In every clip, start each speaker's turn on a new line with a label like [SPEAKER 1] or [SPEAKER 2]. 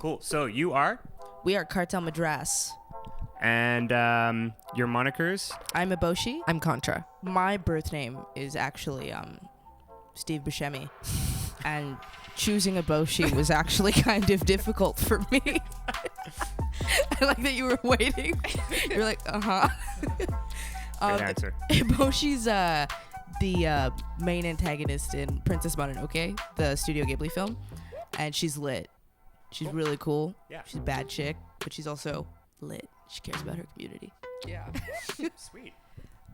[SPEAKER 1] Cool. So you are?
[SPEAKER 2] We are Cartel Madras.
[SPEAKER 1] And your monikers?
[SPEAKER 2] I'm Eboshi.
[SPEAKER 3] I'm Contra.
[SPEAKER 2] My birth name is actually Steve Buscemi. And choosing Eboshi was actually kind of difficult for me. I like that you were waiting. You're like, uh-huh.
[SPEAKER 1] Good answer.
[SPEAKER 2] Eboshi's the main antagonist in Princess Mononoke, the Studio Ghibli film. And she's lit. She's really cool.
[SPEAKER 1] Yeah.
[SPEAKER 2] She's a bad chick, but she's also lit. She cares about her community.
[SPEAKER 3] Yeah.
[SPEAKER 1] Sweet.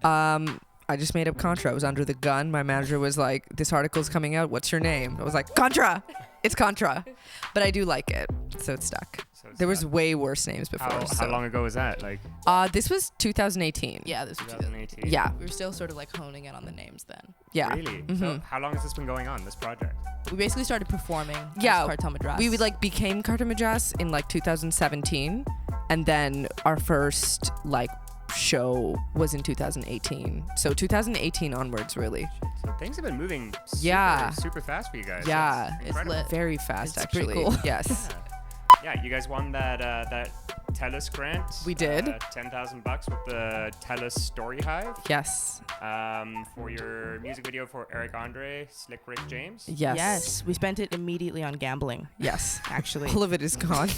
[SPEAKER 3] I just made up Contra. I was under the gun. My manager was like, this article's coming out. What's your name? I was like, Contra. It's Contra. But I do like it. So it's stuck. There was way worse names before.
[SPEAKER 1] How long ago was that? Like
[SPEAKER 3] this was 2018.
[SPEAKER 2] Yeah, this was
[SPEAKER 1] 2018.
[SPEAKER 3] Yeah.
[SPEAKER 2] We were still sort of like honing in on the names then.
[SPEAKER 3] Yeah.
[SPEAKER 1] Really?
[SPEAKER 3] Mm-hmm.
[SPEAKER 1] So how long has this been going on, this project?
[SPEAKER 2] We basically started performing as Cartel Madras.
[SPEAKER 3] We like became Cartel Madras in like 2017, and then our first like show was in 2018. So 2018 onwards, really.
[SPEAKER 1] So things have been moving super fast for you guys.
[SPEAKER 3] Yeah.
[SPEAKER 1] That's
[SPEAKER 2] It's
[SPEAKER 1] incredible.
[SPEAKER 2] lit.
[SPEAKER 3] Very fast,
[SPEAKER 2] It's
[SPEAKER 3] actually.
[SPEAKER 2] pretty cool.
[SPEAKER 3] Yes.
[SPEAKER 1] Yeah, you guys won that TELUS grant.
[SPEAKER 3] We did.
[SPEAKER 1] $10,000 with the TELUS Story Hive.
[SPEAKER 3] Yes.
[SPEAKER 1] For your music video for Eric Andre, Slick Rick James.
[SPEAKER 3] Yes.
[SPEAKER 2] Yes, we spent it immediately on gambling.
[SPEAKER 3] Yes.
[SPEAKER 2] Actually.
[SPEAKER 3] All of it is gone.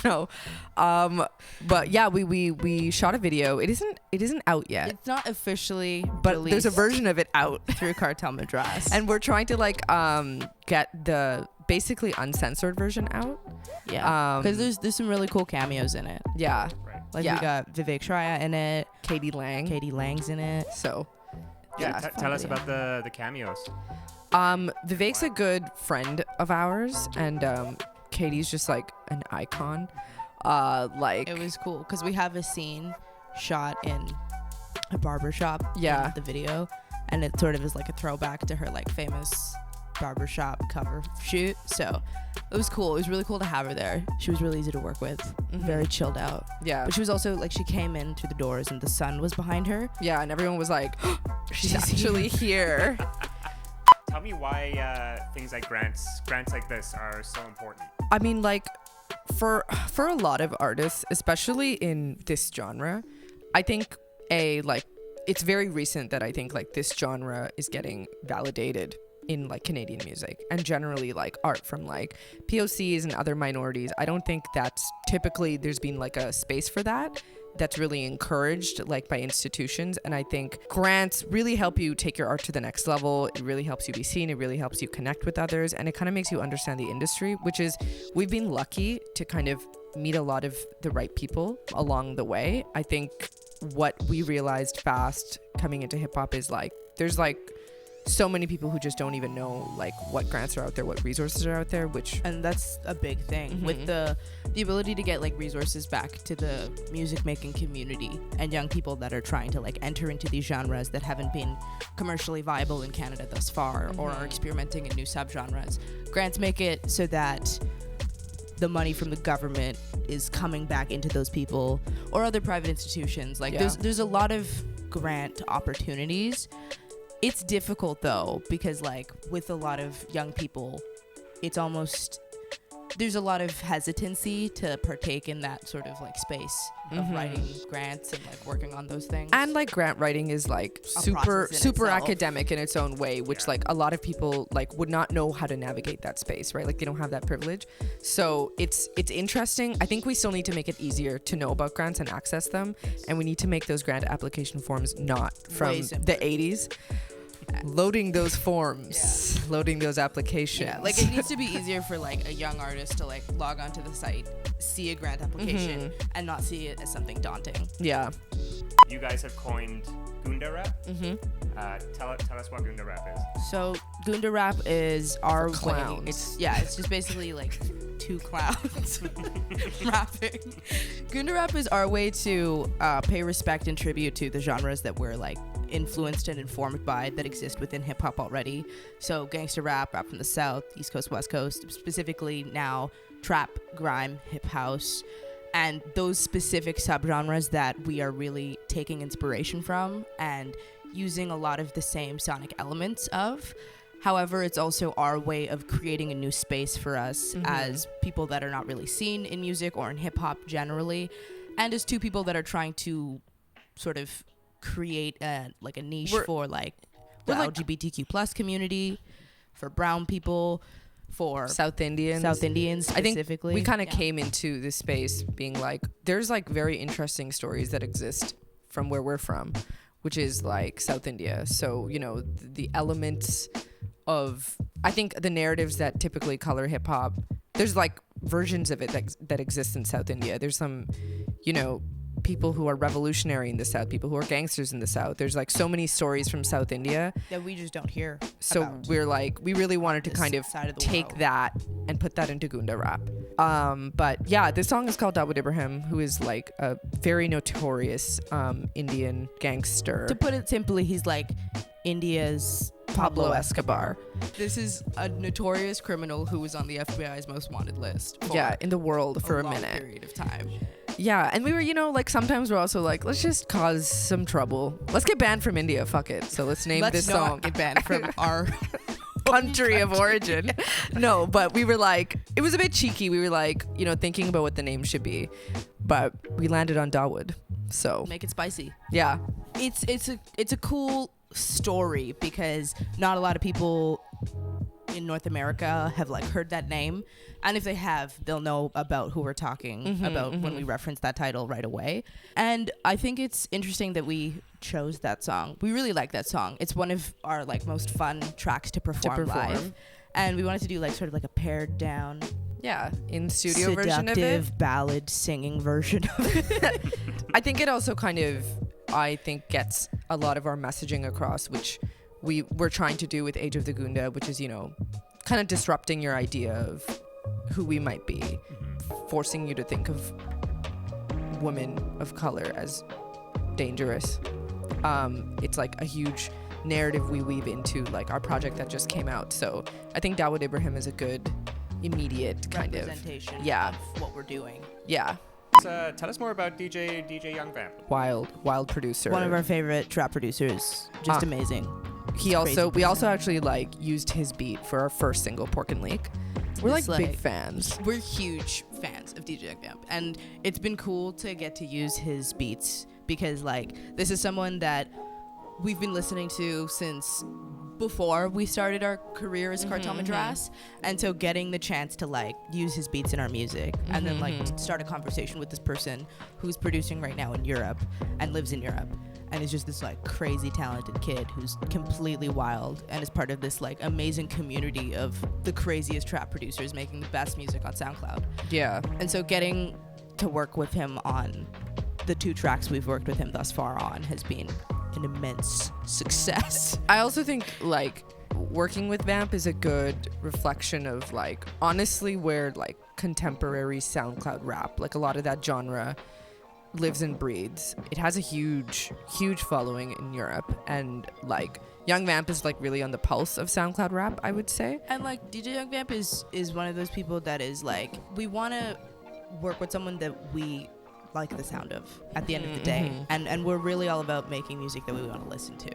[SPEAKER 3] No. But yeah, we shot a video. It isn't out yet.
[SPEAKER 2] It's not officially
[SPEAKER 3] But there's a
[SPEAKER 2] released
[SPEAKER 3] version of it out.
[SPEAKER 2] through Cartel Madras.
[SPEAKER 3] And we're trying to like get the basically uncensored version out.
[SPEAKER 2] yeah, because there's some really cool cameos in it.
[SPEAKER 3] Yeah.
[SPEAKER 1] Right.
[SPEAKER 2] Like
[SPEAKER 3] Yeah.
[SPEAKER 2] we got Vivek Shraya in it,
[SPEAKER 3] Katie Lang.
[SPEAKER 2] Katie Lang's in it.
[SPEAKER 3] So
[SPEAKER 1] Yeah,
[SPEAKER 3] yeah.
[SPEAKER 1] tell us about the cameos.
[SPEAKER 3] Vivek's a good friend of ours, and Katie's just like an icon. Like
[SPEAKER 2] It was cool because we have a scene shot in a barbershop.
[SPEAKER 3] Yeah.
[SPEAKER 2] in the video, and it sort of is like a throwback to her like famous barbershop cover shoot. So it was cool. It was really cool to have her there. She was really easy to work with. Very chilled out.
[SPEAKER 3] yeah,
[SPEAKER 2] But she was also like, she came in through the doors and the sun was behind her.
[SPEAKER 3] yeah, and everyone was like, she's
[SPEAKER 2] She's
[SPEAKER 3] actually here.
[SPEAKER 1] Tell me why things like grants like this are so important.
[SPEAKER 3] I mean, like for a lot of artists, especially in this genre, I think it's very recent that I think like this genre is getting validated in like Canadian music and generally like art from like POCs and other minorities. I don't think that's typically there's been like a space for that's really encouraged like by institutions, and I think grants really help you take your art to the next level. It really helps you be seen, it really helps you connect with others, and it kind of makes you understand the industry, which is we've been lucky to kind of meet a lot of the right people along the way. I think what we realized fast coming into hip hop is like there's like so many people who just don't even know like what grants are out there, what resources are out there,
[SPEAKER 2] And that's a big thing with the ability to get like resources back to the music making community and young people that are trying to like enter into these genres that haven't been commercially viable in Canada thus far or are experimenting in new subgenres. Grants make it so that the money from the government is coming back into those people or other private institutions. Like there's a lot of grant opportunities. It's difficult though, because like with a lot of young people, it's almost, there's a lot of hesitancy to partake in that sort of like space of writing grants and like working on those things.
[SPEAKER 3] And like grant writing is like super
[SPEAKER 2] process in itself.
[SPEAKER 3] academic in its own way, which like a lot of people like would not know how to navigate that space, right? Like they don't have that privilege. So it's interesting. I think we still need to make it easier to know about grants and access them, and we need to make those grant application forms not from the 80s. Loading those forms, loading those applications.
[SPEAKER 2] Yeah, like it needs to be easier for like a young artist to like log onto the site, see a grant application, and not see it as something daunting.
[SPEAKER 3] Yeah.
[SPEAKER 1] You guys have coined GOONDA rap. Tell us what GOONDA rap is.
[SPEAKER 2] So GOONDA rap is our way.
[SPEAKER 3] clowns.
[SPEAKER 2] It's just basically like two clowns rapping. GOONDA rap is our way to pay respect and tribute to the genres that we're like influenced and informed by that exist within hip hop already. So gangster rap from the South, East Coast, West Coast, specifically now trap, grime, hip house, and those specific subgenres that we are really taking inspiration from and using a lot of the same sonic elements of. However, it's also our way of creating a new space for us as people that are not really seen in music or in hip hop generally, and as two people that are trying to sort of create a niche for the LGBTQ plus community, for brown people, for
[SPEAKER 3] South Indians
[SPEAKER 2] specifically.
[SPEAKER 3] I think we kind of came into this space being like, there's like very interesting stories that exist from where we're from, which is like South India. So, you know, the elements of, I think the narratives that typically color hip hop, there's like versions of it that exist in South India. There's some, you know, people who are revolutionary in the South, people who are gangsters in the South. There's like so many stories from South India
[SPEAKER 2] that we just don't hear.
[SPEAKER 3] So we're like, we really wanted to kind of take that and put that into Goonda rap. But yeah, this song is called Dawood Ibrahim, who is like a very notorious Indian gangster.
[SPEAKER 2] To put it simply, he's like India's Pablo Escobar. This is a notorious criminal who was on the FBI's most wanted list.
[SPEAKER 3] In the world for a
[SPEAKER 2] long
[SPEAKER 3] minute.
[SPEAKER 2] Period of time.
[SPEAKER 3] Yeah, and we were, you know, like sometimes we're also like, let's just cause some trouble. Let's get banned from India. Fuck it. So let's name this song.
[SPEAKER 2] Get banned from our
[SPEAKER 3] country of origin. No, but we were like, it was a bit cheeky. We were like, you know, thinking about what the name should be, but we landed on Dawood. So
[SPEAKER 2] make it spicy.
[SPEAKER 3] Yeah,
[SPEAKER 2] it's a cool story because not a lot of people in North America have like heard that name, and if they have, they'll know about who we're talking about when we reference that title right away. And I think it's interesting that we chose that song. We really like that song. It's one of our like most fun tracks to perform live, and we wanted to do like sort of like a pared down
[SPEAKER 3] in studio version of it,
[SPEAKER 2] ballad singing version of it.
[SPEAKER 3] I think it also kind of, I think, gets a lot of our messaging across, which we're trying to do with Age of the Goonda, which is, you know, kind of disrupting your idea of who we might be, forcing you to think of women of color as dangerous. It's like a huge narrative we weave into like our project that just came out. So I think Dawood Ibrahim is a good immediate kind of
[SPEAKER 2] representation
[SPEAKER 3] of
[SPEAKER 2] what we're doing.
[SPEAKER 3] Yeah.
[SPEAKER 1] Tell us more about DJ Young Vamp.
[SPEAKER 3] Wild producer.
[SPEAKER 2] One of our favorite trap producers. Just amazing.
[SPEAKER 3] We also actually like used his beat for our first single, Pork and Leak. We're like big fans.
[SPEAKER 2] We're huge fans of DJ Young Vamp, and it's been cool to get to use his beats because like this is someone that we've been listening to since before we started our career as Cartel Madras, and so getting the chance to like use his beats in our music and then like start a conversation with this person who's producing right now in Europe and lives in Europe and is just this like crazy talented kid who's completely wild and is part of this like amazing community of the craziest trap producers making the best music on SoundCloud.
[SPEAKER 3] Yeah.
[SPEAKER 2] And so getting to work with him on the 2 tracks we've worked with him thus far on has been an immense success.
[SPEAKER 3] I also think like working with Vamp is a good reflection of like honestly where like contemporary SoundCloud rap, like a lot of that genre lives and breathes. It has a huge following in Europe, and like Young Vamp is like really on the pulse of SoundCloud rap, I would say.
[SPEAKER 2] And like DJ Young Vamp is one of those people that is like, we want to work with someone that we like the sound of at the end of the day, and we're really all about making music that we want to listen to.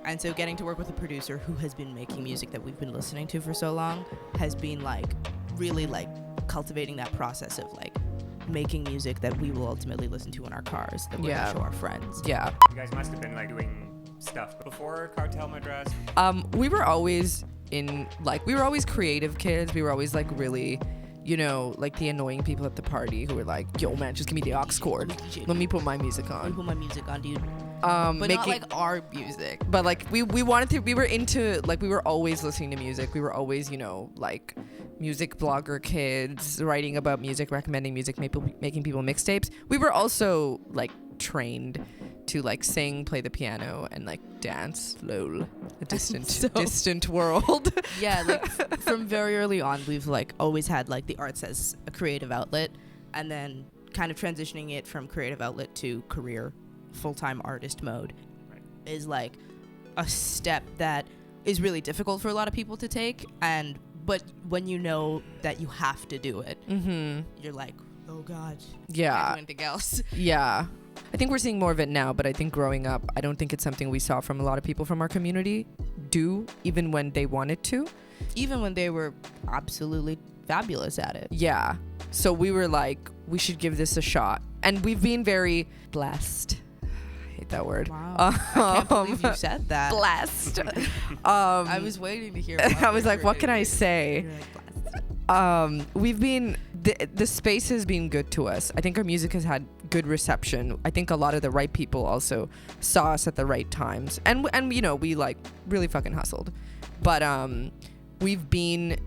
[SPEAKER 2] And so getting to work with a producer who has been making music that we've been listening to for so long has been like really like cultivating that process of like making music that we will ultimately listen to in our cars, that we're gonna show our friends.
[SPEAKER 1] You guys must have been like doing stuff before Cartel Madras.
[SPEAKER 3] We were always creative kids. We were always like really, you know, like the annoying people at the party who were like, yo man, just give me the aux cord, let me put my music on.
[SPEAKER 2] Put my music on, dude. But not like our music.
[SPEAKER 3] But like we wanted to, we were into, like we were always listening to music. We were always, you know, like music blogger kids writing about music, recommending music, making people mixtapes. We were also like trained to like sing, play the piano, and like dance. Lol, a distant world.
[SPEAKER 2] Yeah, like from very early on, we've like always had like the arts as a creative outlet, and then kind of transitioning it from creative outlet to career, full-time artist mode is like a step that is really difficult for a lot of people to take, but when you know that you have to do it, you're like, Oh God.
[SPEAKER 3] Yeah.
[SPEAKER 2] Can't do anything else.
[SPEAKER 3] Yeah. I think we're seeing more of it now, but I think growing up, I don't think it's something we saw from a lot of people from our community do, even when they wanted to.
[SPEAKER 2] Even when they were absolutely fabulous at it.
[SPEAKER 3] Yeah. So we were like, we should give this a shot. And we've been very blessed. I hate that word.
[SPEAKER 2] Wow. I can't believe you said that.
[SPEAKER 3] Blessed.
[SPEAKER 2] I was waiting to hear.
[SPEAKER 3] I was like, what can I say?
[SPEAKER 2] You're like, blessed.
[SPEAKER 3] We've been, the space has been good to us. I think our music has had good reception. I think a lot of the right people also saw us at the right times. And you know, we like really fucking hustled. But we've been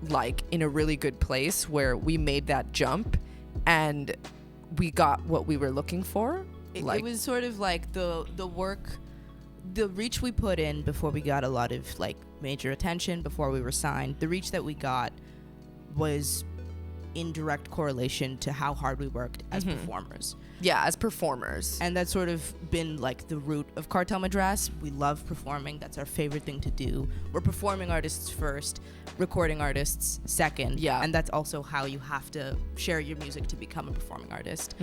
[SPEAKER 3] like in a really good place where we made that jump and we got what we were looking for.
[SPEAKER 2] It was sort of like the work, the reach we put in before we got a lot of like major attention, before we were signed. The reach that we got was in direct correlation to how hard we worked as performers.
[SPEAKER 3] Yeah, as performers.
[SPEAKER 2] And that's sort of been like the root of Cartel Madras. We love performing. That's our favorite thing to do. We're performing artists first, recording artists second.
[SPEAKER 3] Yeah.
[SPEAKER 2] And that's also how you have to share your music to become a performing artist.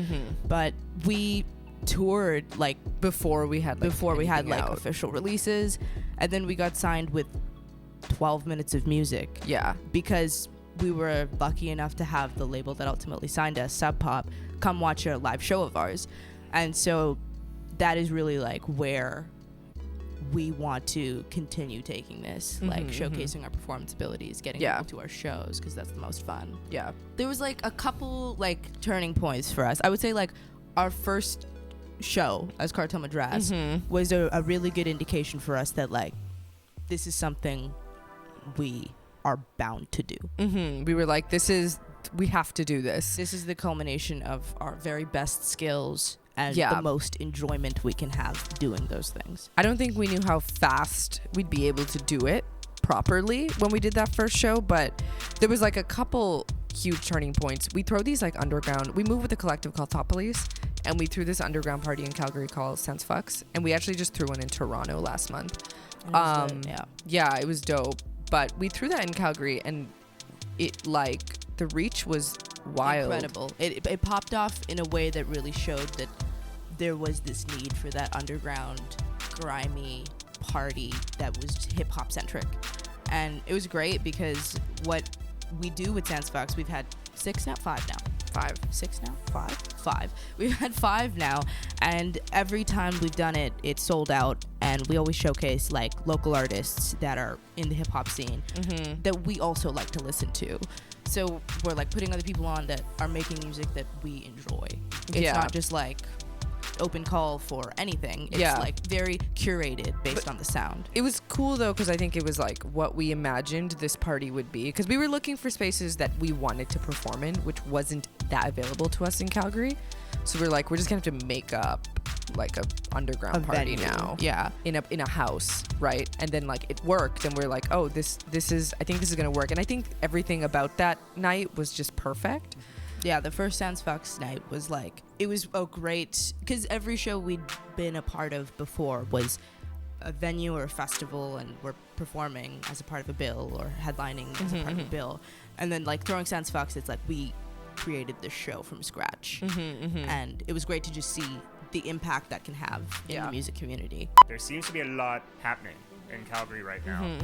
[SPEAKER 2] But we toured like
[SPEAKER 3] before we had
[SPEAKER 2] like official releases, and then we got signed with 12 minutes of music.
[SPEAKER 3] Yeah.
[SPEAKER 2] Because we were lucky enough to have the label that ultimately signed us, Sub Pop, come watch a live show of ours. And so that is really like where we want to continue taking this, like showcasing our performance abilities, getting people to our shows, because that's the most fun.
[SPEAKER 3] Yeah.
[SPEAKER 2] There was like a couple like turning points for us. I would say like our first show as Cartel Madras was a really good indication for us that like this is something we are bound to do.
[SPEAKER 3] We were like, we have to do this.
[SPEAKER 2] This is the culmination of our very best skills and the most enjoyment we can have doing those things.
[SPEAKER 3] I don't think we knew how fast we'd be able to do it properly when we did that first show, but there was like a couple huge turning points. We throw these like underground, we moved with a collective called Top Police, and we threw this underground party in Calgary called Sense Fucks, and we actually just threw one in Toronto last month. Yeah, it was dope. But we threw that in Calgary, and it like the reach was wild.
[SPEAKER 2] Incredible. It popped off in a way that really showed that there was this need for that underground, grimy party that was hip hop centric. And it was great because what we do with Sans Fox, we've had 6 now, 5 now. 5, 6 now, 5. We've had 5 now, and every time we've done it, it's sold out. And we always showcase like local artists that are in the hip hop scene that we also like to listen to. So we're like putting other people on that are making music that we enjoy. It's not just like open call for anything. It's like very curated based on the sound.
[SPEAKER 3] It was cool though, because I think it was like what we imagined this party would be, because we were looking for spaces that we wanted to perform in, which wasn't that available to us in Calgary. So we're like, we're just gonna have to make up like a underground party now, in a house, right? And then like it worked, and we're like, oh, this is, I think this is gonna work. And I think everything about that night was just perfect.
[SPEAKER 2] Yeah, the first Sans Fox night was like, it was a great, because every show we'd been a part of before was a venue or a festival, and we're performing as a part of a bill or headlining as a part of a bill. And then like throwing Sans Fox, it's like we created this show from scratch. And it was great to just see the impact that can have in the music community.
[SPEAKER 1] There seems to be a lot happening in Calgary right now.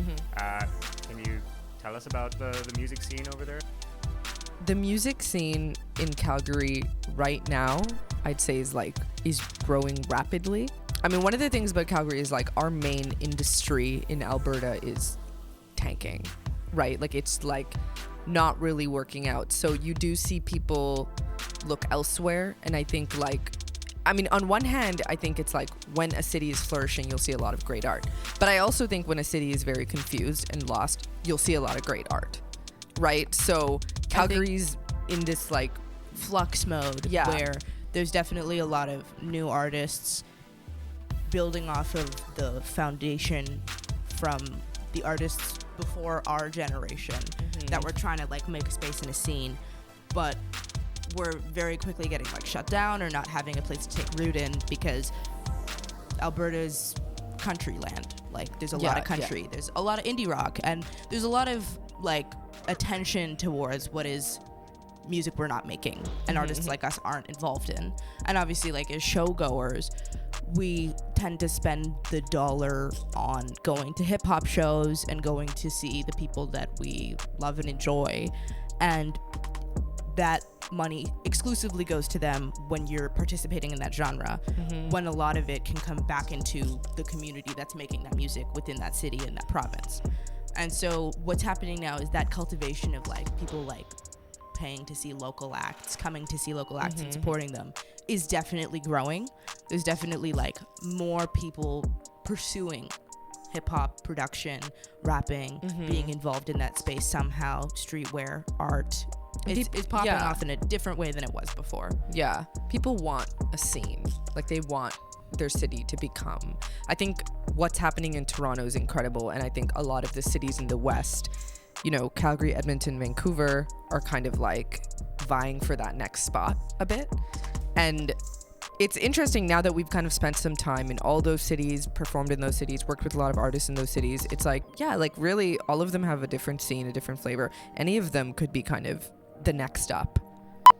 [SPEAKER 1] Can you tell us about the music scene over there?
[SPEAKER 3] The music scene in Calgary right now, I'd say is growing rapidly. I mean, one of the things about Calgary is like our main industry in Alberta is tanking, right? Like it's like not really working out. So you do see people look elsewhere. And I think like, I mean, on one hand, I think it's like when a city is flourishing, you'll see a lot of great art. But I also think when a city is very confused and lost, you'll see a lot of great art, right? So Calgary's in this like
[SPEAKER 2] flux mode where there's definitely a lot of new artists building off of the foundation from the artists before our generation that were trying to like make a space in a scene, but we're very quickly getting like shut down or not having a place to take root in because Alberta's country land. Like there's a lot of country, there's a lot of indie rock, and there's a lot of like attention towards what is music we're not making and artists like us aren't involved in. And obviously, like, as show goers, we tend to spend the dollar on going to hip hop shows and going to see the people that we love and enjoy, and that money exclusively goes to them when you're participating in that genre, when a lot of it can come back into the community that's making that music within that city and that province. And so what's happening now is that cultivation of like people like paying to see local acts, coming to see local acts and supporting them is definitely growing. There's definitely like more people pursuing hip hop production, rapping, being involved in that space somehow, streetwear, art. It's popping off in a different way than it was before.
[SPEAKER 3] Yeah, people want a scene. Like, they want their city to become. I think what's happening in Toronto is incredible, and I think a lot of the cities in the West, you know, Calgary, Edmonton, Vancouver, are kind of like vying for that next spot a bit. And it's interesting now that we've kind of spent some time in all those cities, performed in those cities, worked with a lot of artists in those cities. It's like, yeah, like really all of them have a different scene, a different flavor. Any of them could be kind of the next up.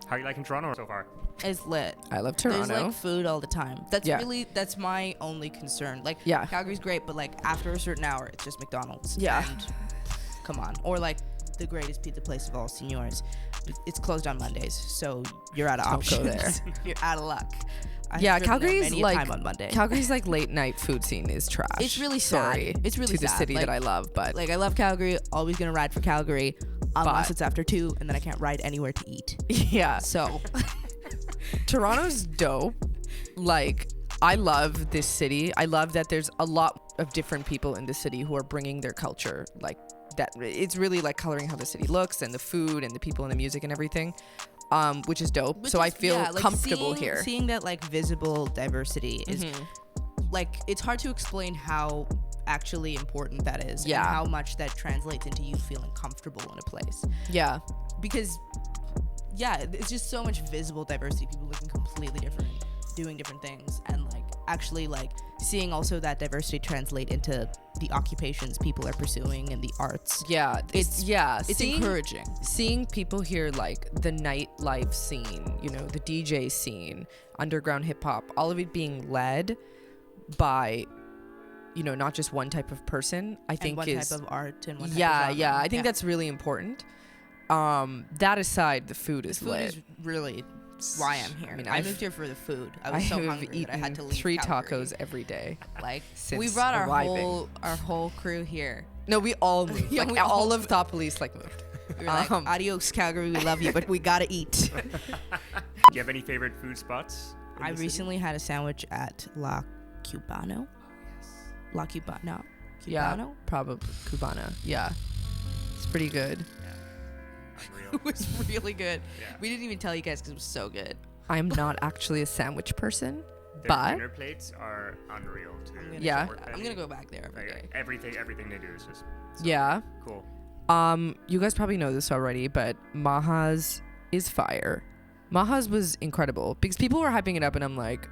[SPEAKER 1] How are you liking Toronto so far?
[SPEAKER 2] It's lit.
[SPEAKER 3] I love Toronto.
[SPEAKER 2] There's like food all the time. That's my only concern. Like, Calgary's great, but like after a certain hour, it's just McDonald's.
[SPEAKER 3] Yeah.
[SPEAKER 2] And come on. Or like the greatest pizza place of all, Señores. It's closed on Mondays, so you're out of options.
[SPEAKER 3] Don't go there.
[SPEAKER 2] You're out of luck.
[SPEAKER 3] Calgary's like
[SPEAKER 2] time on Monday.
[SPEAKER 3] Calgary's like late night food scene is trash.
[SPEAKER 2] It's really sad.
[SPEAKER 3] Sorry
[SPEAKER 2] It's really
[SPEAKER 3] to the
[SPEAKER 2] sad.
[SPEAKER 3] city
[SPEAKER 2] like,
[SPEAKER 3] that I love, but
[SPEAKER 2] like I love Calgary. Always gonna ride for Calgary, unless it's after 2, and then I can't ride anywhere to eat.
[SPEAKER 3] yeah.
[SPEAKER 2] So
[SPEAKER 3] Toronto's dope. Like, I love this city. I love that there's a lot of different people in the city who are bringing their culture, like that. It's really like coloring how the city looks and the food and the people and the music and everything, which is dope. So I feel like comfortable here.
[SPEAKER 2] Seeing that like visible diversity is like, it's hard to explain how actually important that is and how much that translates into you feeling comfortable in a place.
[SPEAKER 3] Yeah.
[SPEAKER 2] Because it's just so much visible diversity, people looking completely different, doing different things, and like actually like seeing also that diversity translate into the occupations people are pursuing and the arts. It's encouraging
[SPEAKER 3] seeing people here, like the nightlife scene, you know, the DJ scene, underground hip hop, all of it being led by, you know, not just one type of person. I think
[SPEAKER 2] one
[SPEAKER 3] is
[SPEAKER 2] type of art and one type of genre.
[SPEAKER 3] I think that's really important. That aside, the food is lit.
[SPEAKER 2] Is really why I'm here.
[SPEAKER 3] I mean,
[SPEAKER 2] I moved here for the food. I was so hungry that I had to leave
[SPEAKER 3] 3
[SPEAKER 2] Calgary.
[SPEAKER 3] tacos every day.
[SPEAKER 2] Like,
[SPEAKER 3] since
[SPEAKER 2] we brought
[SPEAKER 3] arriving.
[SPEAKER 2] our whole crew here.
[SPEAKER 3] No, we all moved.
[SPEAKER 2] Yeah,
[SPEAKER 3] like,
[SPEAKER 2] we
[SPEAKER 3] all
[SPEAKER 2] all
[SPEAKER 3] of Thought Police like moved.
[SPEAKER 2] We were like, adios, Calgary, we love you, but we gotta eat.
[SPEAKER 1] Do you have any favorite food spots?
[SPEAKER 2] I recently had a sandwich at La Cubano. La Cubano.
[SPEAKER 3] Yeah, probably Cubana. Yeah, it's pretty good.
[SPEAKER 2] It was really good.
[SPEAKER 1] Yeah.
[SPEAKER 2] We didn't even tell you guys because it was so good.
[SPEAKER 3] I'm not actually a sandwich person,
[SPEAKER 1] Their
[SPEAKER 3] but
[SPEAKER 1] dinner plates are unreal too.
[SPEAKER 2] I'm gonna go back there every day.
[SPEAKER 1] Everything they do is just cool.
[SPEAKER 3] You guys probably know this already, but Maha's is fire. Maha's was incredible because people were hyping it up, and I'm like,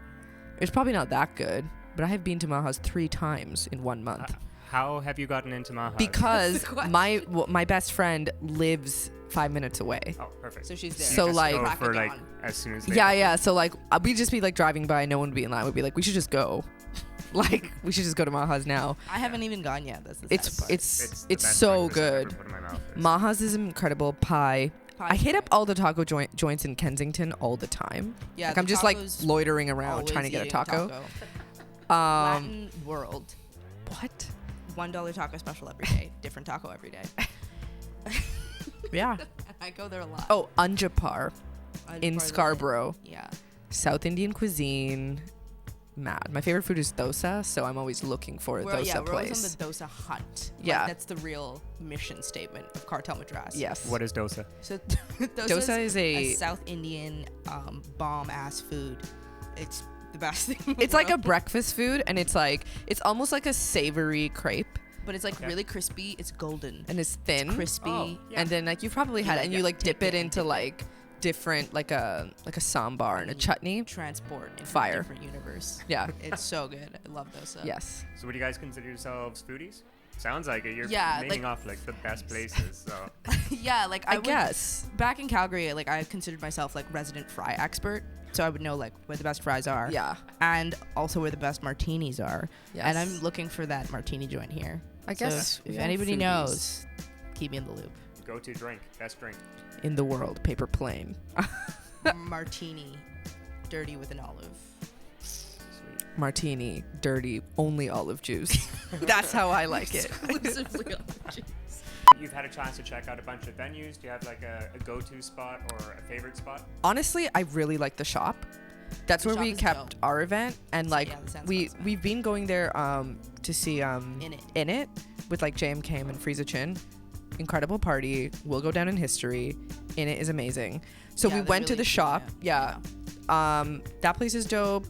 [SPEAKER 3] it's probably not that good. But I have been to Maha's 3 times in 1 month.
[SPEAKER 1] How have you gotten into Maha's?
[SPEAKER 3] Because my best friend lives 5 minutes away.
[SPEAKER 1] Oh, perfect.
[SPEAKER 2] So she's there.
[SPEAKER 3] So,
[SPEAKER 1] just
[SPEAKER 3] like,
[SPEAKER 1] go for
[SPEAKER 2] Crack it
[SPEAKER 1] like
[SPEAKER 2] on.
[SPEAKER 1] as soon as they
[SPEAKER 3] Yeah. So like we'd just be like driving by, no one would be in line. We'd be like, we should just go. Like, we should just go to Maha's now.
[SPEAKER 2] I haven't even gone yet. That's the
[SPEAKER 3] It's
[SPEAKER 2] sad part.
[SPEAKER 1] It's the best
[SPEAKER 3] so
[SPEAKER 1] breakfast I've ever
[SPEAKER 3] good.
[SPEAKER 1] put in my mouth.
[SPEAKER 3] Maha's is incredible. Pie. I hit
[SPEAKER 2] great.
[SPEAKER 3] up all the taco joints in Kensington all the time.
[SPEAKER 2] Yeah,
[SPEAKER 3] Like,
[SPEAKER 2] the
[SPEAKER 3] I'm just like
[SPEAKER 2] tacos
[SPEAKER 3] loitering around
[SPEAKER 2] always
[SPEAKER 3] trying to get a
[SPEAKER 2] eating
[SPEAKER 3] taco.
[SPEAKER 2] Latin world.
[SPEAKER 3] What?
[SPEAKER 2] $1 taco special every day. Different taco every day.
[SPEAKER 3] Yeah.
[SPEAKER 2] I go there a lot.
[SPEAKER 3] Oh, Anjapar in
[SPEAKER 2] For the-
[SPEAKER 3] Scarborough.
[SPEAKER 2] Yeah.
[SPEAKER 3] South Indian cuisine. Mad. My favorite food is dosa, so I'm always looking for a dosa
[SPEAKER 2] we're always
[SPEAKER 3] place.
[SPEAKER 2] on the Dosa hunt. Like,
[SPEAKER 3] Yeah.
[SPEAKER 2] that's the real mission statement of Cartel Madras.
[SPEAKER 3] Yes.
[SPEAKER 1] What is dosa?
[SPEAKER 2] So
[SPEAKER 3] Dosa is a
[SPEAKER 2] South Indian bomb ass food. It's the best thing. in the
[SPEAKER 3] It's like a
[SPEAKER 2] world.
[SPEAKER 3] breakfast food, and it's almost like a savory crepe,
[SPEAKER 2] but it's like really crispy. It's golden.
[SPEAKER 3] and it's thin.
[SPEAKER 2] Crispy.
[SPEAKER 1] Oh, yeah.
[SPEAKER 3] And then like you've probably had it, and you like dip it into like different like a sambar and a chutney.
[SPEAKER 2] Transport into
[SPEAKER 3] Fire.
[SPEAKER 2] a different universe.
[SPEAKER 3] Yeah.
[SPEAKER 2] It's so good. I love Dosa.
[SPEAKER 3] Yes.
[SPEAKER 1] So would you guys consider yourselves foodies? Sounds like it. You're
[SPEAKER 2] Yeah,
[SPEAKER 1] naming
[SPEAKER 2] like-
[SPEAKER 1] off like the best places. So
[SPEAKER 2] Yeah, like
[SPEAKER 3] I guess.
[SPEAKER 2] back in Calgary, like I considered myself like resident fry expert, so I would know like where the best fries are.
[SPEAKER 3] Yeah.
[SPEAKER 2] And also where the best martinis are.
[SPEAKER 3] Yes.
[SPEAKER 2] And I'm looking for that martini joint here.
[SPEAKER 3] I
[SPEAKER 2] So
[SPEAKER 3] guess
[SPEAKER 2] if
[SPEAKER 3] we
[SPEAKER 2] anybody
[SPEAKER 3] are foodies.
[SPEAKER 2] knows, keep me in the loop.
[SPEAKER 1] go to drink. Best drink.
[SPEAKER 3] In the world, paper plane.
[SPEAKER 2] Martini, dirty with an olive.
[SPEAKER 1] Sweet.
[SPEAKER 3] Martini, dirty, only olive juice. That's how I like it.
[SPEAKER 2] Exclusively olive juice.
[SPEAKER 1] You've had a chance to check out a bunch of venues. Do you have like a go-to spot or a favorite spot?
[SPEAKER 3] Honestly, I really like the shop. That's
[SPEAKER 2] The
[SPEAKER 3] where
[SPEAKER 2] shop
[SPEAKER 3] we
[SPEAKER 2] is
[SPEAKER 3] kept
[SPEAKER 2] dope.
[SPEAKER 3] our event, and like
[SPEAKER 2] yeah, that sounds awesome.
[SPEAKER 3] we've been going there to see
[SPEAKER 2] In It.
[SPEAKER 3] with like JMK and Frieza Chin. Incredible party. Will go down in history. In It is amazing. So
[SPEAKER 2] Yeah,
[SPEAKER 3] we
[SPEAKER 2] they're
[SPEAKER 3] went to
[SPEAKER 2] really
[SPEAKER 3] the
[SPEAKER 2] cool,
[SPEAKER 3] shop.
[SPEAKER 2] yeah.
[SPEAKER 3] Yeah. That place is dope.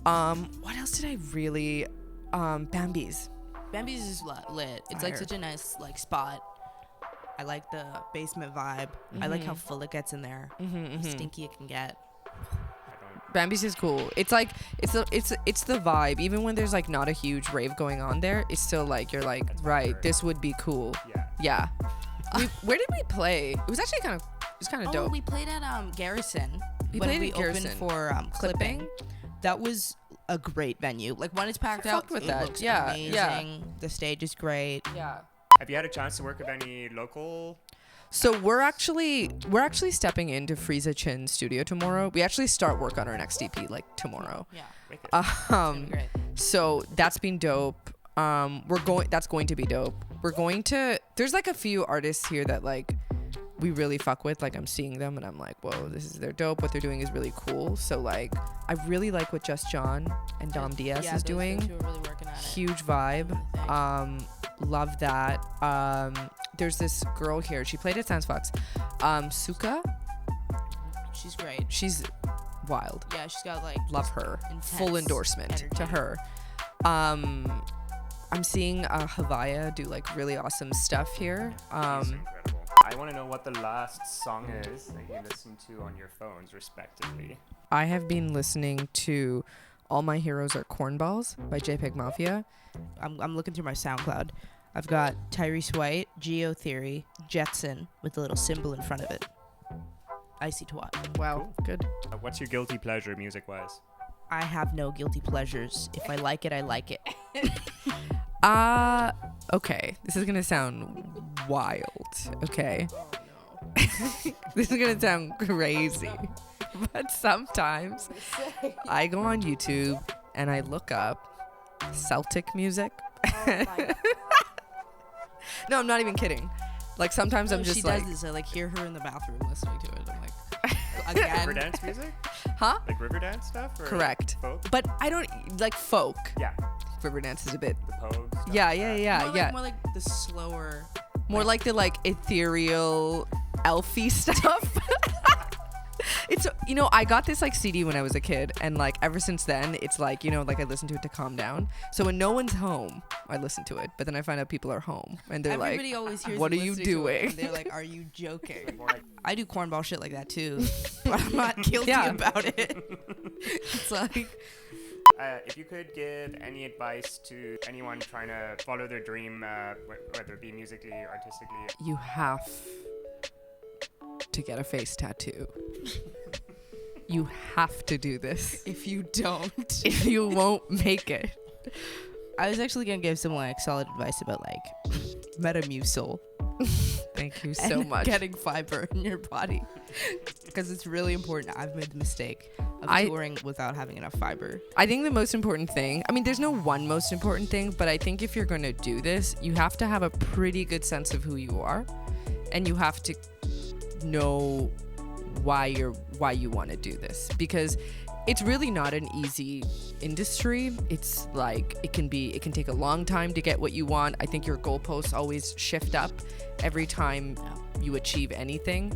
[SPEAKER 3] What else did I really? Bambi's.
[SPEAKER 2] Bambi's is lit. It's like
[SPEAKER 3] Fire.
[SPEAKER 2] such a nice like spot. I like the basement vibe. I like how full it gets in there. How stinky it can get.
[SPEAKER 3] Bambi's is cool. It's like it's the vibe. Even when there's like not a huge rave going on there, it's still like you're like
[SPEAKER 1] It's
[SPEAKER 3] right.
[SPEAKER 1] vibrant.
[SPEAKER 3] This would be cool.
[SPEAKER 1] Yeah.
[SPEAKER 3] Yeah. Where did we play? It was actually kind of
[SPEAKER 2] Oh,
[SPEAKER 3] dope.
[SPEAKER 2] we played at Garrison.
[SPEAKER 3] We
[SPEAKER 2] when
[SPEAKER 3] played
[SPEAKER 2] we
[SPEAKER 3] at Garrison.
[SPEAKER 2] opened for Clipping. That was a great venue. Like when it's packed out,
[SPEAKER 3] fucked with
[SPEAKER 2] it
[SPEAKER 3] that.
[SPEAKER 2] looks
[SPEAKER 3] Yeah,
[SPEAKER 2] amazing.
[SPEAKER 3] yeah.
[SPEAKER 2] The stage is great.
[SPEAKER 3] Yeah.
[SPEAKER 1] Have you had a chance to work with any local?
[SPEAKER 3] So we're actually stepping into Frieza Chin's studio tomorrow. We actually start work on our next EP like tomorrow.
[SPEAKER 2] Yeah,
[SPEAKER 1] Wicked?
[SPEAKER 2] it's gonna be
[SPEAKER 3] Um,
[SPEAKER 2] great.
[SPEAKER 3] so that's been dope. That's going to be dope. There's like a few artists here that like we really fuck with. Like I'm seeing them and I'm like, whoa, they're dope. What they're doing is really cool. So like I really like what Just John and Dom Diaz
[SPEAKER 2] yeah,
[SPEAKER 3] is
[SPEAKER 2] those
[SPEAKER 3] doing.
[SPEAKER 2] two are really working on it.
[SPEAKER 3] Huge vibe. Love that. There's this girl here. She played at Sandsfox. Suka.
[SPEAKER 2] She's great.
[SPEAKER 3] She's wild.
[SPEAKER 2] Yeah, she's got like
[SPEAKER 3] Love her. Full
[SPEAKER 2] intense
[SPEAKER 3] endorsement to
[SPEAKER 2] energy.
[SPEAKER 3] her. I'm seeing Havaya do like really awesome stuff here.
[SPEAKER 1] She's incredible. I want to know what the last song is that you listen to on your phones, respectively.
[SPEAKER 3] I have been listening to All My Heroes Are Cornballs by JPEG Mafia.
[SPEAKER 2] I'm looking through my SoundCloud. I've got Tyrese White, Geotheory, Jetson with a little symbol in front of it. Icy Twat.
[SPEAKER 3] Wow, good.
[SPEAKER 1] What's your guilty pleasure, music-wise?
[SPEAKER 2] I have no guilty pleasures. If I like it, I like it.
[SPEAKER 3] Okay. This is gonna sound wild. Okay. This is gonna sound crazy. But sometimes I go on YouTube and I look up Celtic music. No, I'm not even kidding. Like sometimes I'm just
[SPEAKER 2] she
[SPEAKER 3] like,
[SPEAKER 2] does this. I like hear her in the bathroom listening to it. I'm like, again.
[SPEAKER 1] Riverdance music?
[SPEAKER 3] huh?
[SPEAKER 1] Like Riverdance stuff? Or
[SPEAKER 3] Correct.
[SPEAKER 1] Folk?
[SPEAKER 3] But I don't like folk.
[SPEAKER 1] Yeah.
[SPEAKER 3] Riverdance is a bit.
[SPEAKER 1] The Pogues. stuff
[SPEAKER 3] Yeah,
[SPEAKER 1] like
[SPEAKER 3] yeah,
[SPEAKER 1] that.
[SPEAKER 3] yeah,
[SPEAKER 2] more
[SPEAKER 3] yeah.
[SPEAKER 2] Like, more like the slower.
[SPEAKER 3] More like the like ethereal elfy stuff. It's, you know, I got this like CD when I was a kid, and like ever since then it's like, you know, like I listen to it to calm down. So when no one's home I listen to it, but then I find out people are home and they're
[SPEAKER 2] Everybody
[SPEAKER 3] like,
[SPEAKER 2] always hears
[SPEAKER 3] what
[SPEAKER 2] me
[SPEAKER 3] are you
[SPEAKER 2] listening to it,
[SPEAKER 3] doing?
[SPEAKER 2] and they're like, are you joking?
[SPEAKER 1] More like
[SPEAKER 2] I do cornball shit like that too, but I'm not guilty
[SPEAKER 3] Yeah.
[SPEAKER 2] about it. It's like,
[SPEAKER 1] if you could give any advice to anyone trying to follow their dream, whether it be musically or artistically,
[SPEAKER 3] you have to get a face tattoo. You have to do this.
[SPEAKER 2] if you don't.
[SPEAKER 3] If you won't make it.
[SPEAKER 2] I was actually gonna give some like solid advice about like Metamucil.
[SPEAKER 3] Thank you so
[SPEAKER 2] and
[SPEAKER 3] much.
[SPEAKER 2] getting fiber in your body, because it's really important. I've made the mistake of touring without having enough fiber.
[SPEAKER 3] I think the most important thing, I mean, there's no one most important thing, but I think if you're going to do this, you have to have a pretty good sense of who you are, and you have to know why you want to do this, because it's really not an easy industry. It's like it can take a long time to get what you want. I think your goalposts always shift up every time you achieve anything,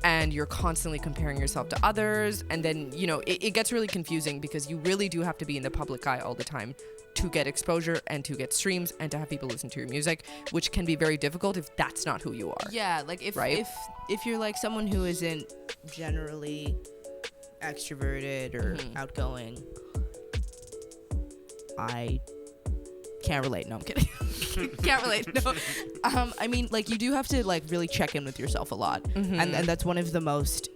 [SPEAKER 3] and you're constantly comparing yourself to others, and then, you know, it gets really confusing because you really do have to be in the public eye all the time to get exposure and to get streams and to have people listen to your music, which can be very difficult if that's not who you are.
[SPEAKER 2] Yeah, like if
[SPEAKER 3] Right?
[SPEAKER 2] if you're like someone who isn't generally extroverted or outgoing, I can't relate. No, I'm kidding. Can't relate. No. I mean, like, you do have to like really check in with yourself a lot, and that's one of the most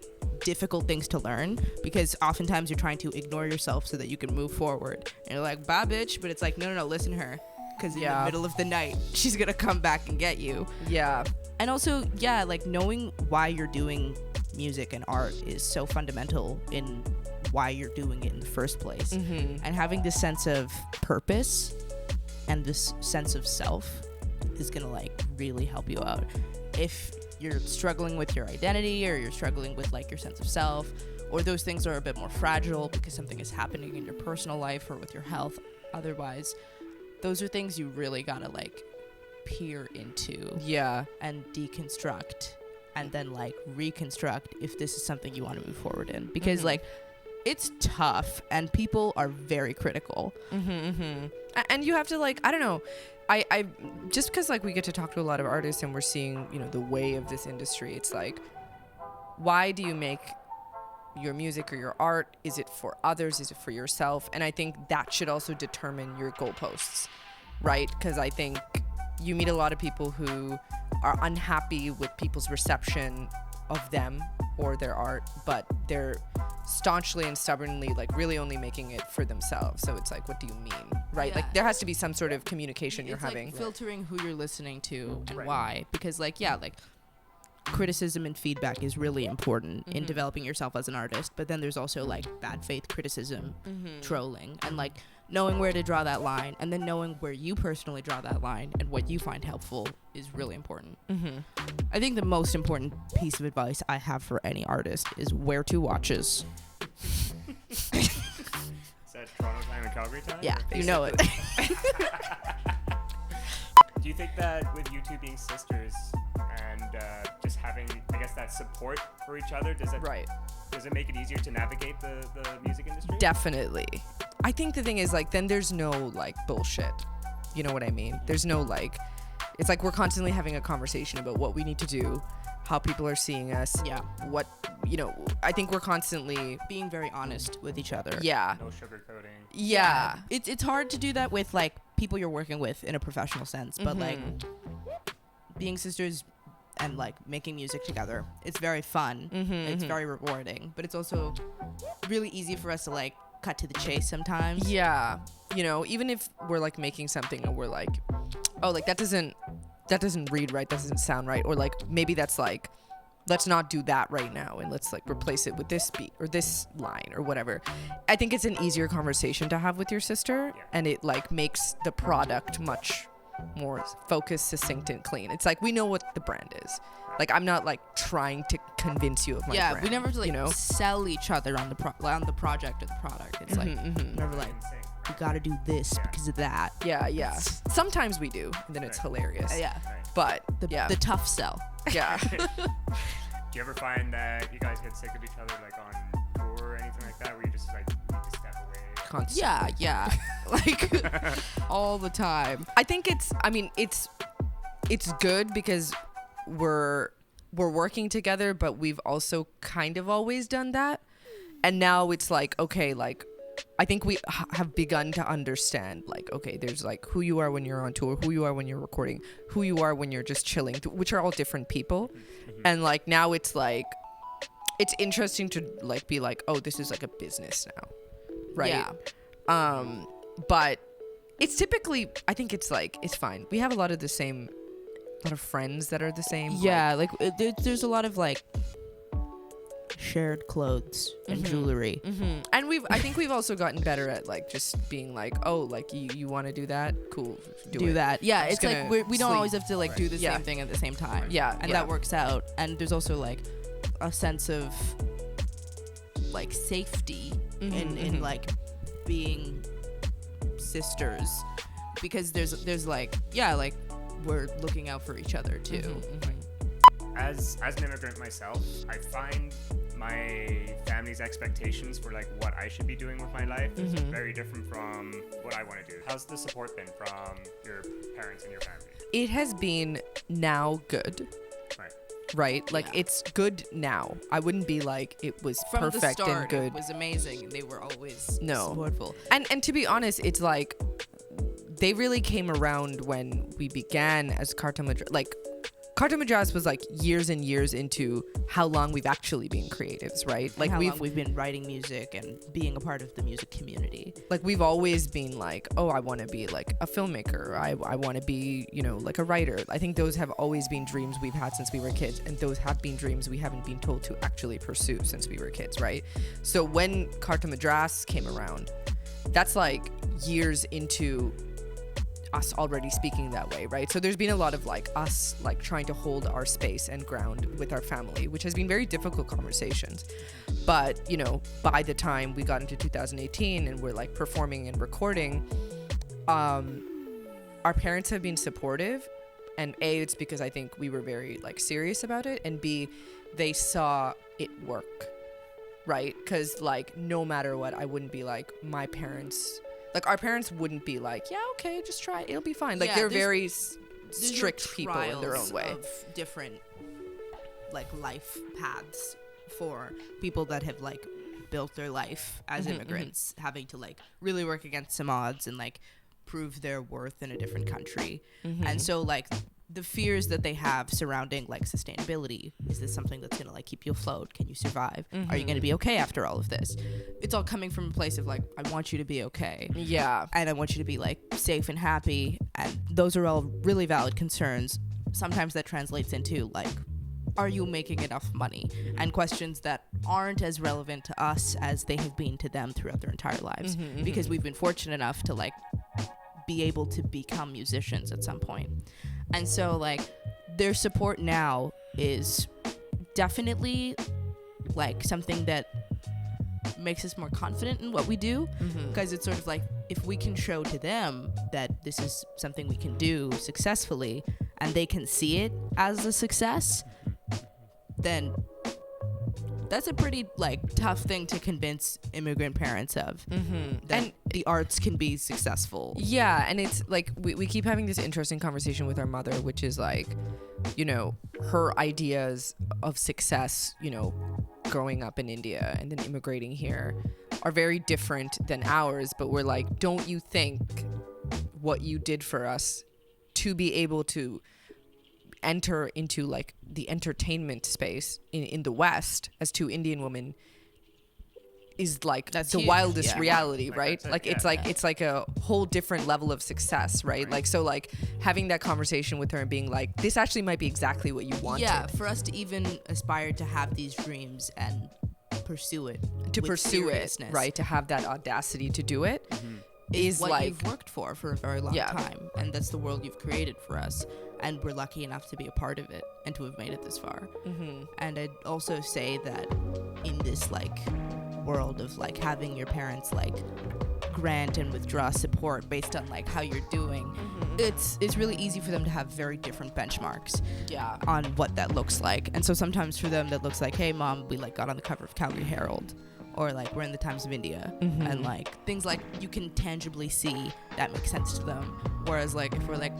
[SPEAKER 2] difficult things to learn, because oftentimes you're trying to ignore yourself so that you can move forward. And you're like, bye, bitch, but it's like, no, listen to her, because in the middle of the night, she's gonna come back and get you.
[SPEAKER 3] Yeah.
[SPEAKER 2] And also, yeah, like knowing why you're doing music and art is so fundamental in why you're doing it in the first place. And having this sense of purpose and this sense of self is gonna like really help you out. If you're struggling with your identity, or you're struggling with like your sense of self, or those things are a bit more fragile because something is happening in your personal life or with your health otherwise, those are things you really gotta like peer into and deconstruct, and then like reconstruct if this is something you want to move forward in, because like it's tough and people are very critical.
[SPEAKER 3] And you have to like, I don't know, I just because like we get to talk to a lot of artists and we're seeing, you know, the way of this industry, it's like, why do you make your music or your art? Is it for others? Is it for yourself? And I think that should also determine your goalposts, right? Because I think you meet a lot of people who are unhappy with people's reception of them or their art, but they're staunchly and stubbornly like really only making it for themselves. So it's like, what do you mean, right? Like there has to be some sort of communication you're having.
[SPEAKER 2] Like filtering who you're listening to and why, because like like criticism and feedback is really important in developing yourself as an artist, but then there's also like bad faith criticism, trolling, and like knowing where to draw that line, and then knowing where you personally draw that line and what you find helpful is really important. I think the most important piece of advice I have for any artist is wear 2 watches.
[SPEAKER 1] Is that Toronto time and Calgary time?
[SPEAKER 2] Yeah, you know it.
[SPEAKER 1] Do you think that with you two being sisters and just having, I guess, that support for each other, does it make it easier to navigate the music industry?
[SPEAKER 3] Definitely. I think the thing is like, then there's no like bullshit. You know what I mean? There's no like, it's like we're constantly having a conversation about what we need to do, how people are seeing us.
[SPEAKER 2] Yeah.
[SPEAKER 3] What, you know, I think we're constantly
[SPEAKER 2] being very honest with each other.
[SPEAKER 3] Yeah.
[SPEAKER 1] No sugarcoating.
[SPEAKER 3] Yeah.
[SPEAKER 2] It's hard to do that with like people you're working with in a professional sense, but like being sisters and like making music together, it's very fun. It's very rewarding, but it's also really easy for us to like cut to the chase sometimes.
[SPEAKER 3] Yeah. You know, even if we're like making something and we're like, oh, like that doesn't read right, that doesn't sound right, or like maybe that's like, let's not do that right now and let's like replace it with this beat or this line or whatever. I think it's an easier conversation to have with your sister, and it like makes the product much more focused, succinct, and clean. It's like we know what the brand is. Like I'm not like trying to convince you of my brand.
[SPEAKER 2] We never have to like,
[SPEAKER 3] you know,
[SPEAKER 2] sell each other on the project or the product. It's like never like, we gotta do this because of that.
[SPEAKER 3] Yeah. Sometimes we do, and then it's hilarious. But
[SPEAKER 2] the tough sell.
[SPEAKER 3] Yeah.
[SPEAKER 1] Do you ever find that you guys get sick of each other like on tour or anything like that, where you just like need to step away?
[SPEAKER 3] Constantly.
[SPEAKER 2] Yeah. Like all the time.
[SPEAKER 3] I think it's good because we're working together, but we've also kind of always done that. And now it's like, okay, like I think we have begun to understand, like, okay, there's like who you are when you're on tour, who you are when you're recording, who you are when you're just chilling, which are all different people. And like now it's like, it's interesting to like be like, oh, this is like a business now, right?
[SPEAKER 2] Yeah.
[SPEAKER 3] But it's typically, I think it's like, it's fine. We have a lot of friends that are the same.
[SPEAKER 2] Yeah, like there's a lot of like shared clothes and jewelry.
[SPEAKER 3] And I think we've also gotten better at like just being like, oh, like you want to do that, cool, do it.
[SPEAKER 2] That. Yeah,
[SPEAKER 3] I'm
[SPEAKER 2] it's like we don't always have to like do the same thing at the same time. And that works out. And there's also like a sense of like safety in like being sisters, because there's like like we're looking out for each other too.
[SPEAKER 1] As an immigrant myself, I find my family's expectations for like what I should be doing with my life is very different from what I want to do. How's the support been from your parents and your family?
[SPEAKER 3] It has been now good. Right? Like it's good now. I wouldn't be like it was
[SPEAKER 2] From
[SPEAKER 3] perfect
[SPEAKER 2] the start,
[SPEAKER 3] and good.
[SPEAKER 2] It was amazing. They were always
[SPEAKER 3] No.
[SPEAKER 2] supportful.
[SPEAKER 3] And to be honest, it's like they really came around when we began as Cartel Madras. Like, Cartel Madras was like years and years into how long we've actually been creatives, right? Like
[SPEAKER 2] how long we've been writing music and being a part of the music community.
[SPEAKER 3] Like, we've always been like, oh, I want to be like a filmmaker. I want to be, you know, like a writer. I think those have always been dreams we've had since we were kids. And those have been dreams we haven't been told to actually pursue since we were kids, right? So when Cartel Madras came around, that's like years into us already speaking that way, right? So there's been a lot of like us like trying to hold our space and ground with our family, which has been very difficult conversations. But, you know, by the time we got into 2018 and we're like performing and recording, our parents have been supportive. And A, it's because I think we were very like serious about it, and B, they saw it work, right? Because like no matter what, I wouldn't be like my parents. Like, our parents wouldn't be like, yeah, okay, just try it. It'll be fine. Like, they're very strict people in their own way.
[SPEAKER 2] Of different, like, life paths for people that have, like, built their life as immigrants, having to, like, really work against some odds and, like, prove their worth in a different country. And so, like, the fears that they have surrounding like sustainability, is this something that's gonna like keep you afloat? Can you survive? Are you gonna be okay after all of this? It's all coming from a place of like, I want you to be okay, and I want you to be like safe and happy, and those are all really valid concerns. Sometimes that translates into like, are you making enough money, and questions that aren't as relevant to us as they have been to them throughout their entire lives, because we've been fortunate enough to like be able to become musicians at some point. And so like their support now is definitely like something that makes us more confident in what we do, because it's sort of like, if we can show to them that this is something we can do successfully and they can see it as a success, then that's a pretty like tough thing to convince immigrant parents of, that and the arts can be successful.
[SPEAKER 3] Yeah, and it's like we keep having this interesting conversation with our mother, which is like, you know, her ideas of success, you know, growing up in India and then immigrating here are very different than ours. But we're like, don't you think what you did for us to be able to enter into like the entertainment space in the West as two Indian women is like that's the huge, wildest reality, right? Like it's like a whole different level of success, right? Like, so like having that conversation with her and being like, this actually might be exactly what you wanted.
[SPEAKER 2] Yeah, for us to even aspire to have these dreams and pursue it,
[SPEAKER 3] right? To have that audacity to do it is
[SPEAKER 2] what
[SPEAKER 3] like
[SPEAKER 2] you've worked for a very long time, and that's the world you've created for us. And we're lucky enough to be a part of it and to have made it this far. And I'd also say that in this like world of like having your parents like grant and withdraw support based on like how you're doing, it's really easy for them to have very different benchmarks on what that looks like. And so sometimes for them that looks like, hey mom, we like got on the cover of Calgary Herald, or like we're in the Times of India, and like things like you can tangibly see that makes sense to them. Whereas like if we're like,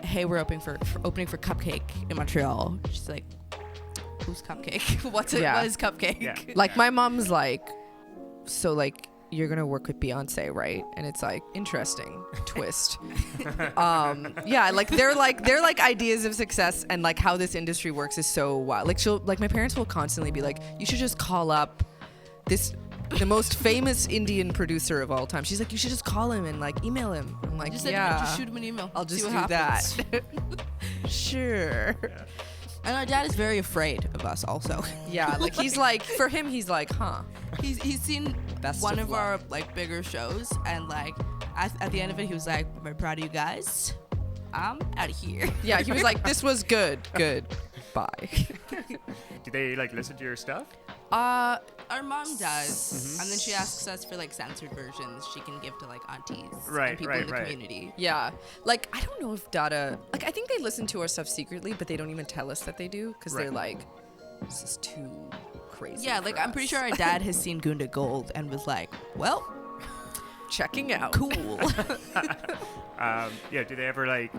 [SPEAKER 2] hey, we're opening for Cupcake in Montreal, she's like, who's Cupcake? What is Cupcake?
[SPEAKER 3] Like my mom's like, so like you're gonna work with Beyonce, right? And it's like, interesting twist. Like they're like ideas of success and like how this industry works is so wild. Like my parents will constantly be like, you should just call up the most famous Indian producer of all time. She's like, you should just call him and like email him. I'm like,
[SPEAKER 2] just shoot him an email.
[SPEAKER 3] I'll just do that. Sure.
[SPEAKER 2] And our dad is very afraid of us also.
[SPEAKER 3] Yeah, like he's like, for him, he's like, huh.
[SPEAKER 2] He's seen one of our like bigger shows, and like at the end of it, he was like, I'm very proud of you guys. I'm out of here.
[SPEAKER 3] Yeah, he was like, this was good. Bye.
[SPEAKER 1] Do they like listen to your stuff?
[SPEAKER 2] Our mom does, and then she asks us for like censored versions she can give to like aunties and people in the community.
[SPEAKER 3] Yeah, like I don't know if Dada, like I think they listen to our stuff secretly, but they don't even tell us that they do, because they're like, this is too crazy.
[SPEAKER 2] Yeah, like I'm pretty sure our dad has seen Goonda Gold and was like, well,
[SPEAKER 3] checking out.
[SPEAKER 2] Cool.
[SPEAKER 1] Do they ever like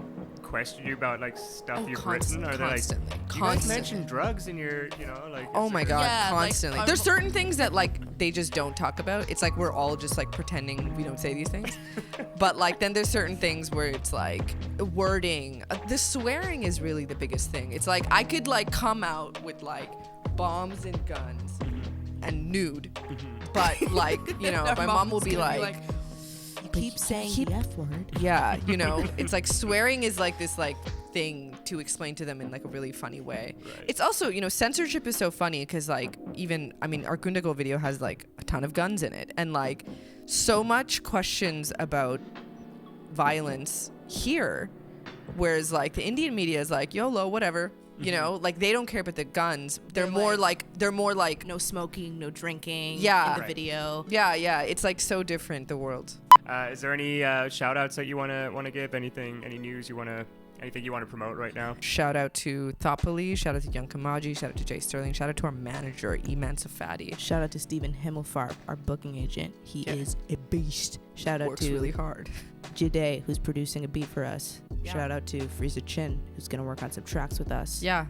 [SPEAKER 1] question you about like stuff you've written, or they're like, You guys
[SPEAKER 3] constantly.
[SPEAKER 1] mentioned drugs in your, you know, like.
[SPEAKER 3] Oh my god,
[SPEAKER 2] Yeah, like,
[SPEAKER 3] constantly.
[SPEAKER 2] our-
[SPEAKER 3] There's certain things that like they just don't talk about. It's like we're all just like pretending we don't say these things. But like then there's certain things where it's like wording. The swearing is really the biggest thing. It's like I could like come out with like bombs and guns and nude. But like, you know,
[SPEAKER 2] Our
[SPEAKER 3] my mom will
[SPEAKER 2] mom's
[SPEAKER 3] be
[SPEAKER 2] gonna
[SPEAKER 3] like
[SPEAKER 2] you keep saying the F word.
[SPEAKER 3] yeah, you know, it's like swearing is like this like thing to explain to them in like a really funny way.
[SPEAKER 1] Right.
[SPEAKER 3] It's also, you know, censorship is so funny because like even I mean our GOONDA Go video has like a ton of guns in it and like so much questions about violence here, whereas like the Indian media is like YOLO, whatever. You know, like they don't care about the guns. They're more like
[SPEAKER 2] No smoking, no drinking
[SPEAKER 3] Yeah.
[SPEAKER 2] in the
[SPEAKER 1] Right.
[SPEAKER 2] video.
[SPEAKER 3] yeah. It's like so different, the world.
[SPEAKER 1] Is there any shout outs that you wanna give? Anything, any news anything you wanna promote right now?
[SPEAKER 3] Shout out to Thopoli, shout out to Young Kamaji, shout out to Jay Sterling, shout out to our manager, Iman Safadi.
[SPEAKER 2] Shout out to Stephen Himmelfarb, our booking agent. He
[SPEAKER 3] Yeah.
[SPEAKER 2] is a beast. Shout out
[SPEAKER 3] Works
[SPEAKER 2] to
[SPEAKER 3] really hard.
[SPEAKER 2] Jide, who's producing a beat for us.
[SPEAKER 3] Yeah.
[SPEAKER 2] Shout out to Frieza Chin, who's gonna work on some tracks with us.
[SPEAKER 3] Yeah.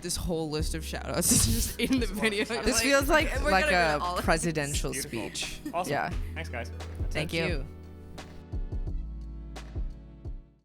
[SPEAKER 3] This whole list of shout outs is just in the video.
[SPEAKER 1] This
[SPEAKER 3] This feels like
[SPEAKER 2] we're
[SPEAKER 3] like
[SPEAKER 2] gonna go
[SPEAKER 3] a
[SPEAKER 2] all of this.
[SPEAKER 3] presidential
[SPEAKER 1] Beautiful.
[SPEAKER 3] speech.
[SPEAKER 1] Awesome.
[SPEAKER 3] Yeah.
[SPEAKER 1] Thanks, guys.
[SPEAKER 3] Thank you.